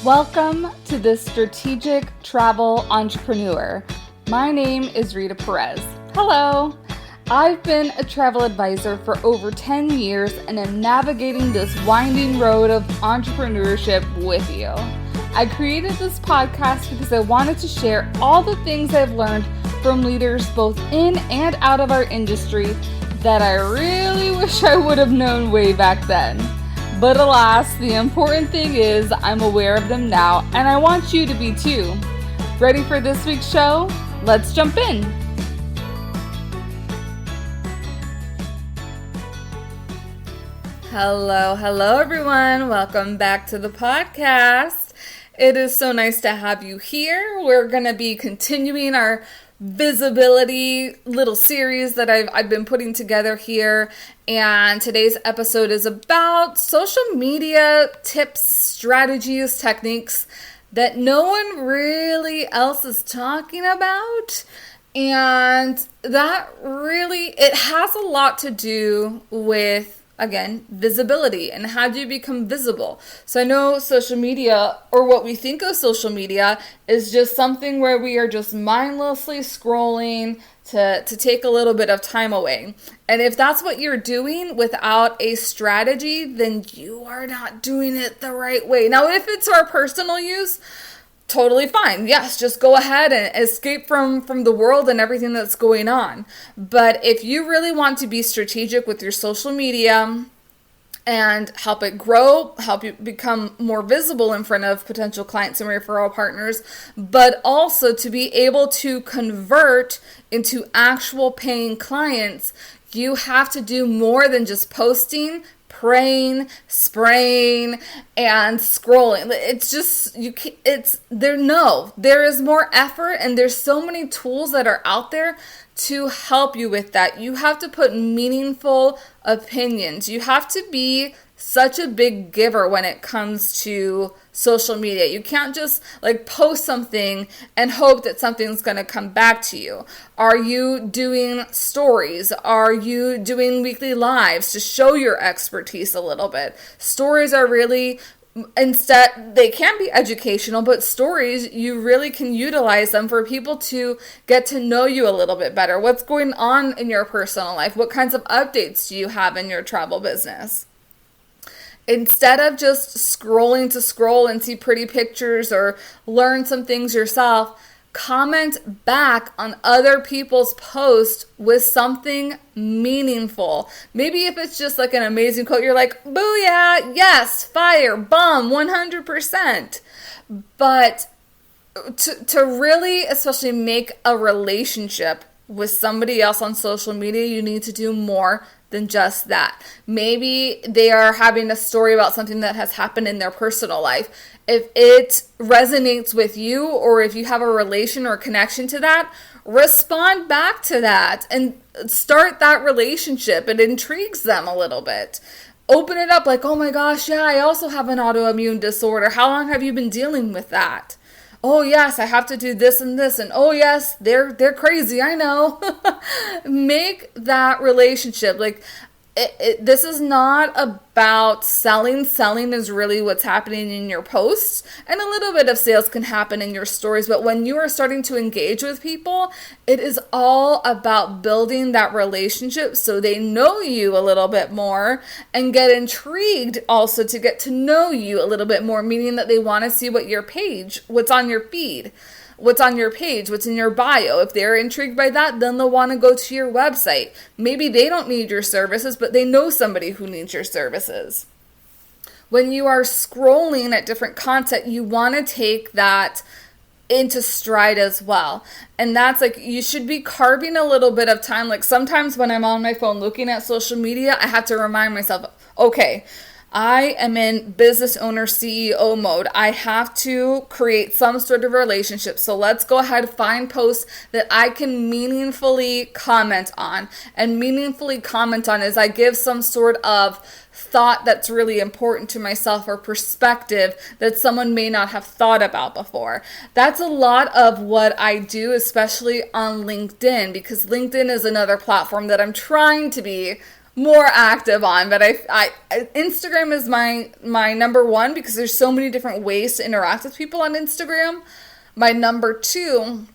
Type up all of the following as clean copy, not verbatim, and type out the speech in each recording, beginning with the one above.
Welcome to the Strategic Travel Entrepreneur. My name is Rita Perez. Hello. I've been a travel advisor for over 10 years and am navigating this winding road of entrepreneurship with you. I created this podcast because I wanted to share all the things I've learned from leaders both in and out of our industry that I really wish I would have known way back then. But alas, the important thing is I'm aware of them now, and I want you to be too. Ready for this week's show? Let's jump in. Hello everyone. Welcome back to the podcast. It is so nice to have you here. We're going to be continuing our visibility little series that I've been putting together here, and today's episode is about social media tips, strategies, techniques that no one really else is talking about, and that really, it has a lot to do with, again, visibility and how do you become visible. So I know social media, or what we think of social media, is just something where we are just mindlessly scrolling to take a little bit of time away. And if that's what you're doing without a strategy, then you are not doing it the right way. Now, if it's our personal use, totally fine. Yes, just go ahead and escape from the world and everything that's going on. But if you really want to be strategic with your social media and help it grow, help you become more visible in front of potential clients and referral partners, but also to be able to convert into actual paying clients, you have to do more than just posting, praying, spraying, and scrolling. It's just, there is more effort, and there's so many tools that are out there to help you with that. You have to put meaningful opinions. You have to be such a big giver when it comes to social media. You can't just post something and hope that something's going to come back to you. Are you doing stories? Are you doing weekly lives to show your expertise a little bit? Stories are really, instead, they can be educational, but stories, you really can utilize them for people to get to know you a little bit better. What's going on in your personal life? What kinds of updates do you have in your travel business? Instead of just scrolling to scroll and see pretty pictures or learn some things yourself, comment back on other people's posts with something meaningful. Maybe if it's just an amazing quote, you're like, booyah, yes, fire, bomb, 100%. But to really, especially make a relationship with somebody else on social media, you need to do more than just that. Maybe they are having a story about something that has happened in their personal life. If it resonates with you, or if you have a relation or connection to that, respond back to that and start that relationship. It intrigues them a little bit. Open it up oh my gosh, yeah, I also have an autoimmune disorder. How long have you been dealing with that? Oh yes, I have to do this and this, and oh yes, they're crazy, I know. Make that relationship. This is not about selling. Selling is really what's happening in your posts, and a little bit of sales can happen in your stories, but when you are starting to engage with people, it is all about building that relationship so they know you a little bit more and get intrigued also to get to know you a little bit more, meaning that they want to see what's on your feed. What's on your page, what's in your bio. If they're intrigued by that, then they'll want to go to your website. Maybe they don't need your services, but they know somebody who needs your services. When you are scrolling at different content, you want to take that into stride as well. And that's you should be carving a little bit of time. Sometimes when I'm on my phone looking at social media, I have to remind myself, okay, I am in business owner CEO mode. I have to create some sort of relationship. So let's go ahead and find posts that I can meaningfully comment on. And meaningfully comment on is I give some sort of thought that's really important to myself or perspective that someone may not have thought about before. That's a lot of what I do, especially on LinkedIn, because LinkedIn is another platform that I'm trying to be more active on, but I Instagram is my number one because there's so many different ways to interact with people on Instagram. My number two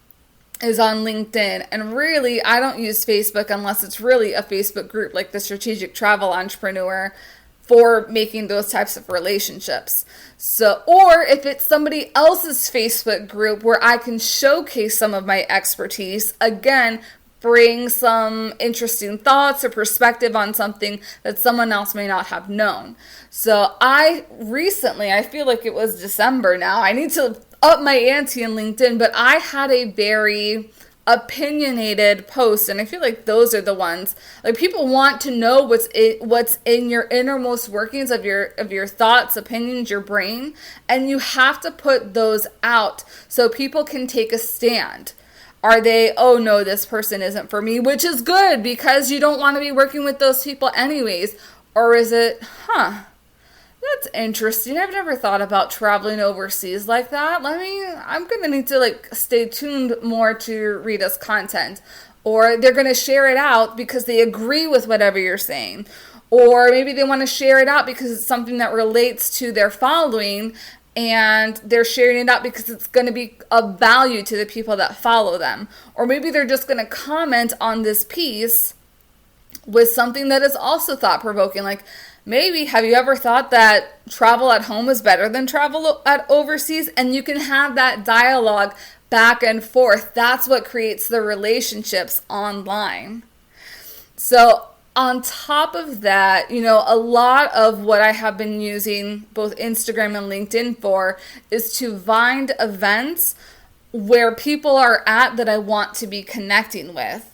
is on LinkedIn, and really I don't use Facebook unless it's really a Facebook group like the Strategic Travel Entrepreneur for making those types of relationships. So, or if it's somebody else's Facebook group where I can showcase some of my expertise, again, bring some interesting thoughts or perspective on something that someone else may not have known. So I feel like it was December now, I need to up my ante in LinkedIn, but I had a very opinionated post, and I feel like those are the ones, like, people want to know what's in your innermost workings of your thoughts, opinions, your brain, and you have to put those out so people can take a stand. Are they, oh no, this person isn't for me, which is good because you don't want to be working with those people anyways? Or is it, that's interesting, I've never thought about traveling overseas like that. I'm going to need to stay tuned more to Rita's content. Or they're going to share it out because they agree with whatever you're saying. Or maybe they want to share it out because it's something that relates to their following, and they're sharing it out because it's going to be of value to the people that follow them. Or maybe they're just going to comment on this piece with something that is also thought-provoking. Like, maybe, have you ever thought that travel at home is better than travel at overseas? And you can have that dialogue back and forth. That's what creates the relationships online. So on top of that, a lot of what I have been using both Instagram and LinkedIn for is to find events where people are at that I want to be connecting with.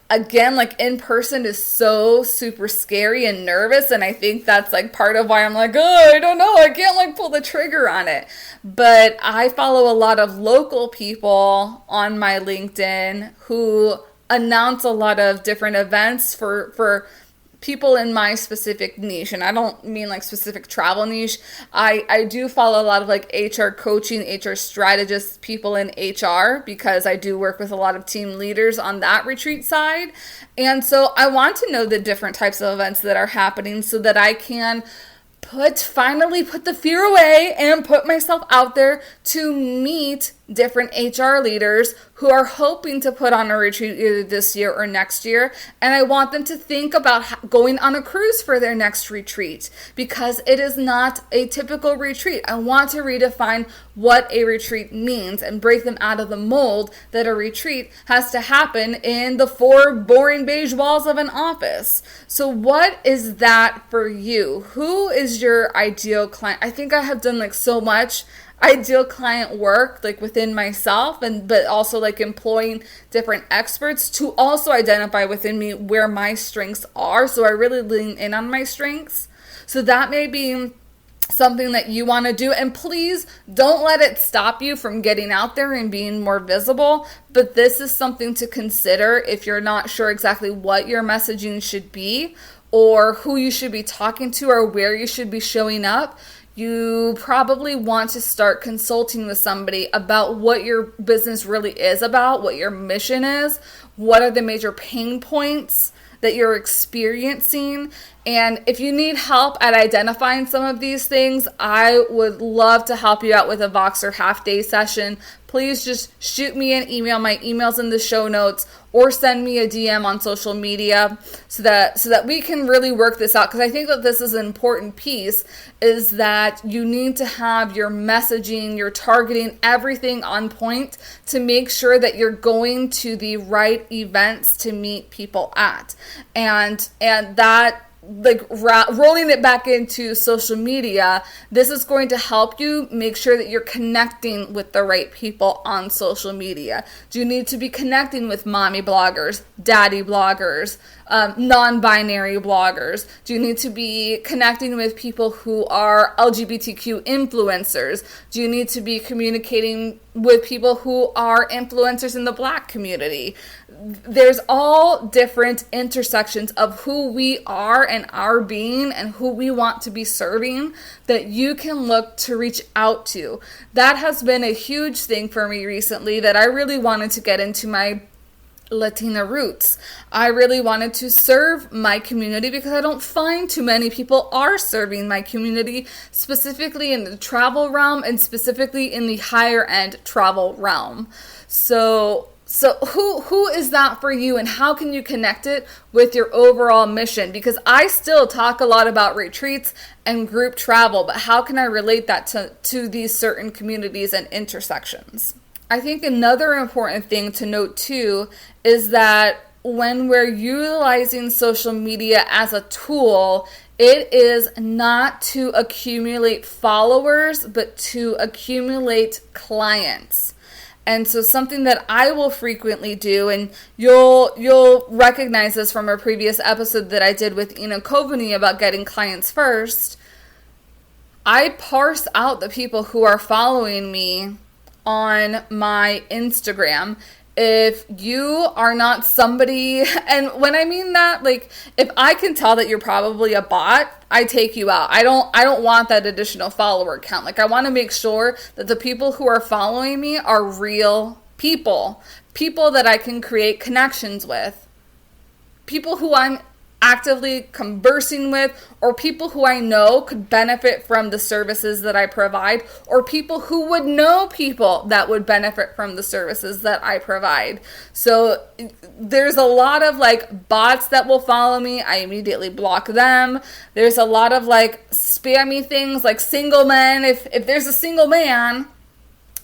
Again, in person is so super scary and nervous, and I think that's part of why I'm I don't know, I can't pull the trigger on it. But I follow a lot of local people on my LinkedIn who announce a lot of different events for people in my specific niche. And I don't mean specific travel niche. I do follow a lot of HR coaching, HR strategists, people in HR, because I do work with a lot of team leaders on that retreat side. And so I want to know the different types of events that are happening so that I can finally put the fear away and put myself out there to meet different HR leaders who are hoping to put on a retreat either this year or next year. And I want them to think about going on a cruise for their next retreat, because it is not a typical retreat. I want to redefine what a retreat means and break them out of the mold that a retreat has to happen in the four boring beige walls of an office. So what is that for you? Who is your ideal client? I think I have done so much ideal client work within myself, but also employing different experts to also identify within me where my strengths are, so I really lean in on my strengths. So that may be something that you want to do, and please don't let it stop you from getting out there and being more visible. But this is something to consider if you're not sure exactly what your messaging should be, or who you should be talking to, or where you should be showing up. You probably want to start consulting with somebody about what your business really is about, what your mission is, what are the major pain points that you're experiencing. And if you need help at identifying some of these things, I would love to help you out with a Voxer half-day session. Please just shoot me an email. My email's in the show notes, or send me a DM on social media so that we can really work this out. Because I think that this is an important piece, is that you need to have your messaging, your targeting, everything on point to make sure that you're going to the right events to meet people at. And that, rolling it back into social media, this is going to help you make sure that you're connecting with the right people on social media. Do you need to be connecting with mommy bloggers, daddy bloggers, non-binary bloggers? Do you need to be connecting with people who are LGBTQ influencers? Do you need to be communicating with people who are influencers in the Black community? There's all different intersections of who we are and our being and who we want to be serving that you can look to reach out to. That has been a huge thing for me recently that I really wanted to get into my Latina roots. I really wanted to serve my community because I don't find too many people are serving my community, specifically in the travel realm and specifically in the higher end travel realm. So who is that for you, and how can you connect it with your overall mission? Because I still talk a lot about retreats and group travel, but how can I relate that to these certain communities and intersections? I think another important thing to note too is that when we're utilizing social media as a tool, it is not to accumulate followers, but to accumulate clients. And so something that I will frequently do, and you'll recognize this from a previous episode that I did with Ina Coveney about getting clients first, I parse out the people who are following me on my Instagram. If you are not somebody, and when I mean that, like, if I can tell that you're probably a bot, I take you out. I don't want that additional follower count. Like, I want to make sure that the people who are following me are real people that I can create connections with, people who I'm actively conversing with, or people who I know could benefit from the services that I provide, or people who would know people that would benefit from the services that I provide. So there's a lot of like bots that will follow me. I immediately block them. There's a lot of like spammy things like single men. If there's a single man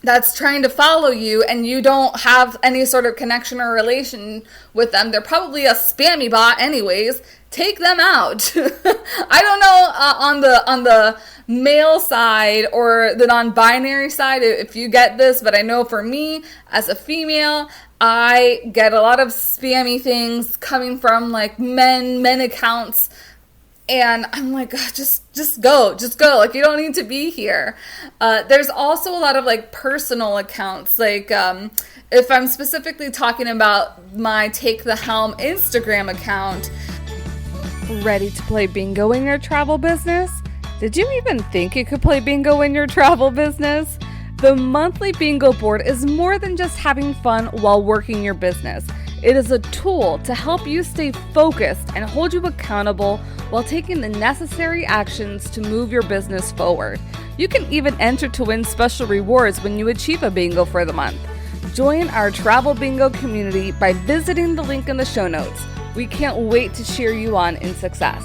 that's trying to follow you and you don't have any sort of connection or relation with them, they're probably a spammy bot anyways. Take them out. I don't know on the male side or the non-binary side if you get this, but I know for me as a female, I get a lot of spammy things coming from like men accounts. And I'm like, just go. Like, you don't need to be here. There's also a lot of like personal accounts. Like, if I'm specifically talking about my Take the Helm Instagram account. Ready to play bingo in your travel business? Did you even think you could play bingo in your travel business? The monthly bingo board is more than just having fun while working your business. It is a tool to help you stay focused and hold you accountable while taking the necessary actions to move your business forward. You can even enter to win special rewards when you achieve a bingo for the month. Join our travel bingo community by visiting the link in the show notes. We can't wait to cheer you on in success.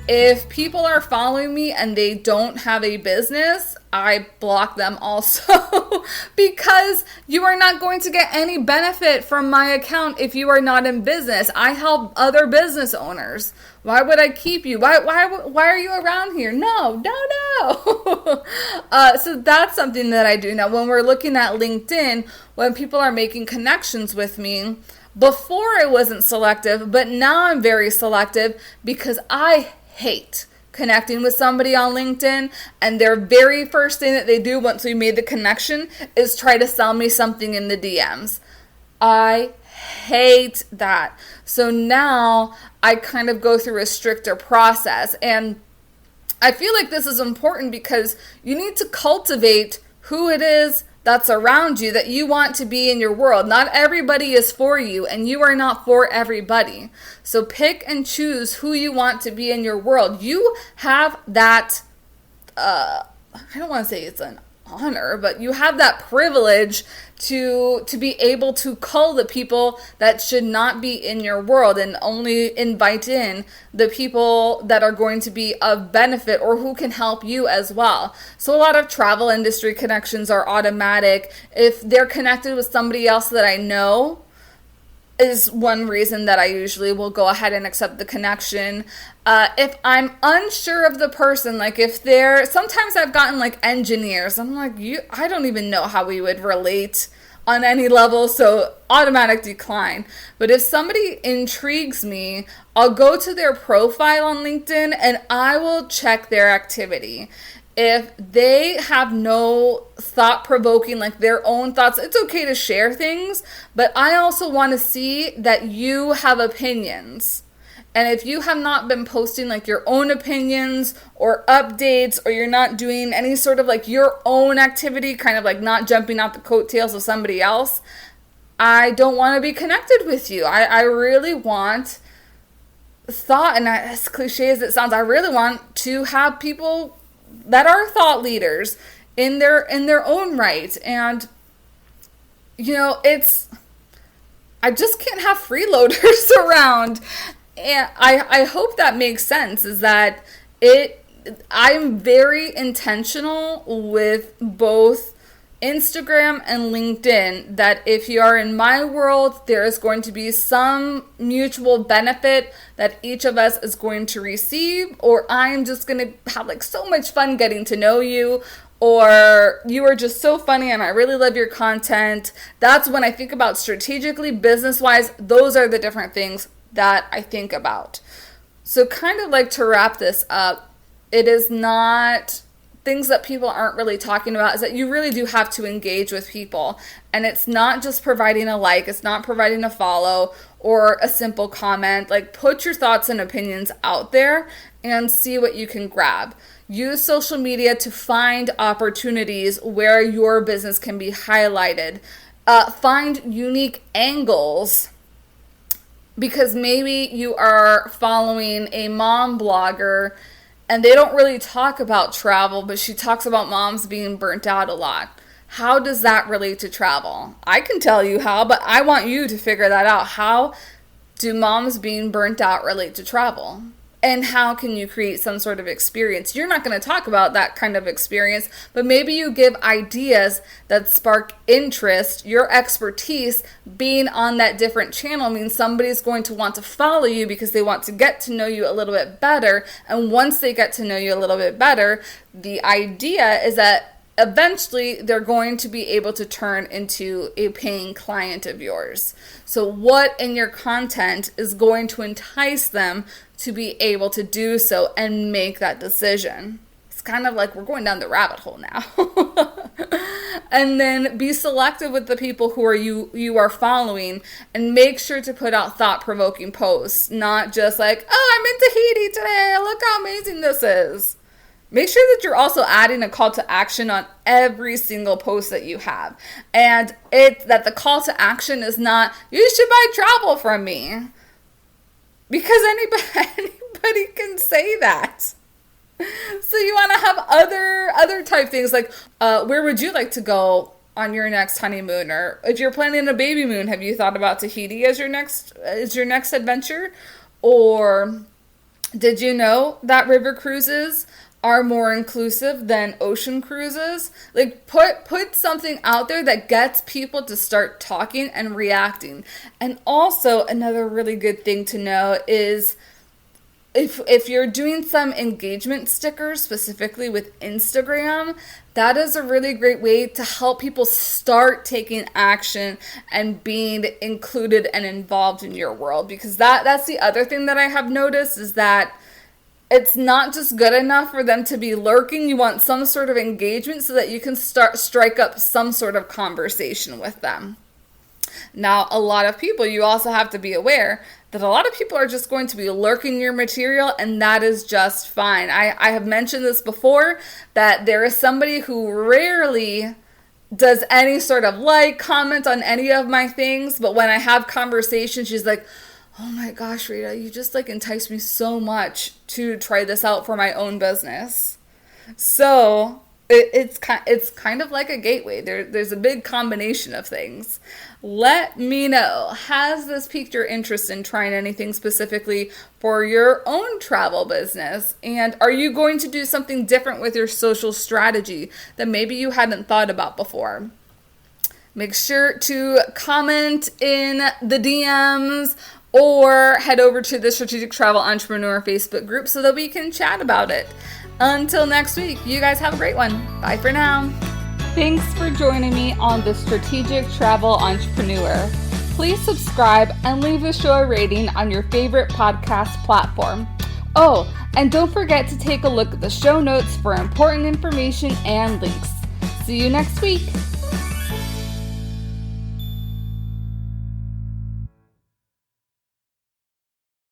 If people are following me and they don't have a business, I block them also because you are not going to get any benefit from my account if you are not in business. I help other business owners. Why would I keep you? Why are you around here? No. So that's something that I do. Now, when we're looking at LinkedIn, when people are making connections with me, before I wasn't selective, but now I'm very selective because I hate connecting with somebody on LinkedIn and their very first thing that they do once we made the connection is try to sell me something in the DMs. I hate that. So now I kind of go through a stricter process, and I feel like this is important because you need to cultivate who it is that's around you that you want to be in your world. Not everybody is for you, and you are not for everybody. So pick and choose who you want to be in your world. You have that, I don't want to say it's an honor, but you have that privilege to be able to cull the people that should not be in your world and only invite in the people that are going to be of benefit or who can help you as well. So a lot of travel industry connections are automatic. If they're connected with somebody else that I know, is one reason that I usually will go ahead and accept the connection. If I'm unsure of the person, like if they're, sometimes I've gotten like engineers, I'm like, I don't even know how we would relate on any level, so automatic decline. But if somebody intrigues me, I'll go to their profile on LinkedIn and I will check their activity. If they have no thought-provoking, like their own thoughts, it's okay to share things, but I also want to see that you have opinions. And if you have not been posting like your own opinions or updates, or you're not doing any sort of like your own activity, kind of like not jumping out the coattails of somebody else, I don't want to be connected with you. I really want thought, and as cliche as it sounds, I really want to have people that are thought leaders in their own right. And I just can't have freeloaders around. And I hope that makes sense, is that I'm very intentional with both Instagram and LinkedIn, that if you are in my world, there is going to be some mutual benefit that each of us is going to receive, or I'm just going to have like so much fun getting to know you, or you are just so funny and I really love your content. That's when I think about strategically, business-wise, those are the different things that I think about. So kind of like to wrap this up, it is not things that people aren't really talking about, is that you really do have to engage with people. And it's not just providing a like, it's not providing a follow or a simple comment. Like, put your thoughts and opinions out there and see what you can grab. Use social media to find opportunities where your business can be highlighted. Find unique angles, because maybe you are following a mom blogger and they don't really talk about travel, but she talks about moms being burnt out a lot. How does that relate to travel? I can tell you how, but I want you to figure that out. How do moms being burnt out relate to travel? And how can you create some sort of experience? You're not going to talk about that kind of experience, but maybe you give ideas that spark interest. Your expertise being on that different channel means somebody's going to want to follow you because they want to get to know you a little bit better. And once they get to know you a little bit better, the idea is that eventually they're going to be able to turn into a paying client of yours. So what in your content is going to entice them to be able to do so and make that decision? It's kind of like we're going down the rabbit hole now. And then be selective with the people who you are following, and make sure to put out thought-provoking posts, not just like, oh, I'm in Tahiti today, look how amazing this is. Make sure that you're also adding a call to action on every single post that you have. And that the call to action is not, you should buy travel from me. Because anybody can say that. So you want to have other type things like, where would you like to go on your next honeymoon? Or if you're planning a baby moon, have you thought about Tahiti as your next adventure? Or did you know that river cruises are more inclusive than ocean cruises? Like, put something out there that gets people to start talking and reacting. And also, another really good thing to know is if you're doing some engagement stickers, specifically with Instagram, that is a really great way to help people start taking action and being included and involved in your world. Because that's the other thing that I have noticed, is that it's not just good enough for them to be lurking. You want some sort of engagement so that you can strike up some sort of conversation with them. Now, a lot of people, you also have to be aware that a lot of people are just going to be lurking your material, and that is just fine. I have mentioned this before, that there is somebody who rarely does any sort of comment on any of my things, but when I have conversations, she's like, oh my gosh, Rita, you just enticed me so much to try this out for my own business. So it's kind of like a gateway. There's a big combination of things. Let me know, has this piqued your interest in trying anything specifically for your own travel business? And are you going to do something different with your social strategy that maybe you hadn't thought about before? Make sure to comment in the DMs or head over to the Strategic Travel Entrepreneur Facebook group so that we can chat about it. Until next week, you guys have a great one. Bye for now. Thanks for joining me on the Strategic Travel Entrepreneur. Please subscribe and leave the show a rating on your favorite podcast platform. Oh, and don't forget to take a look at the show notes for important information and links. See you next week.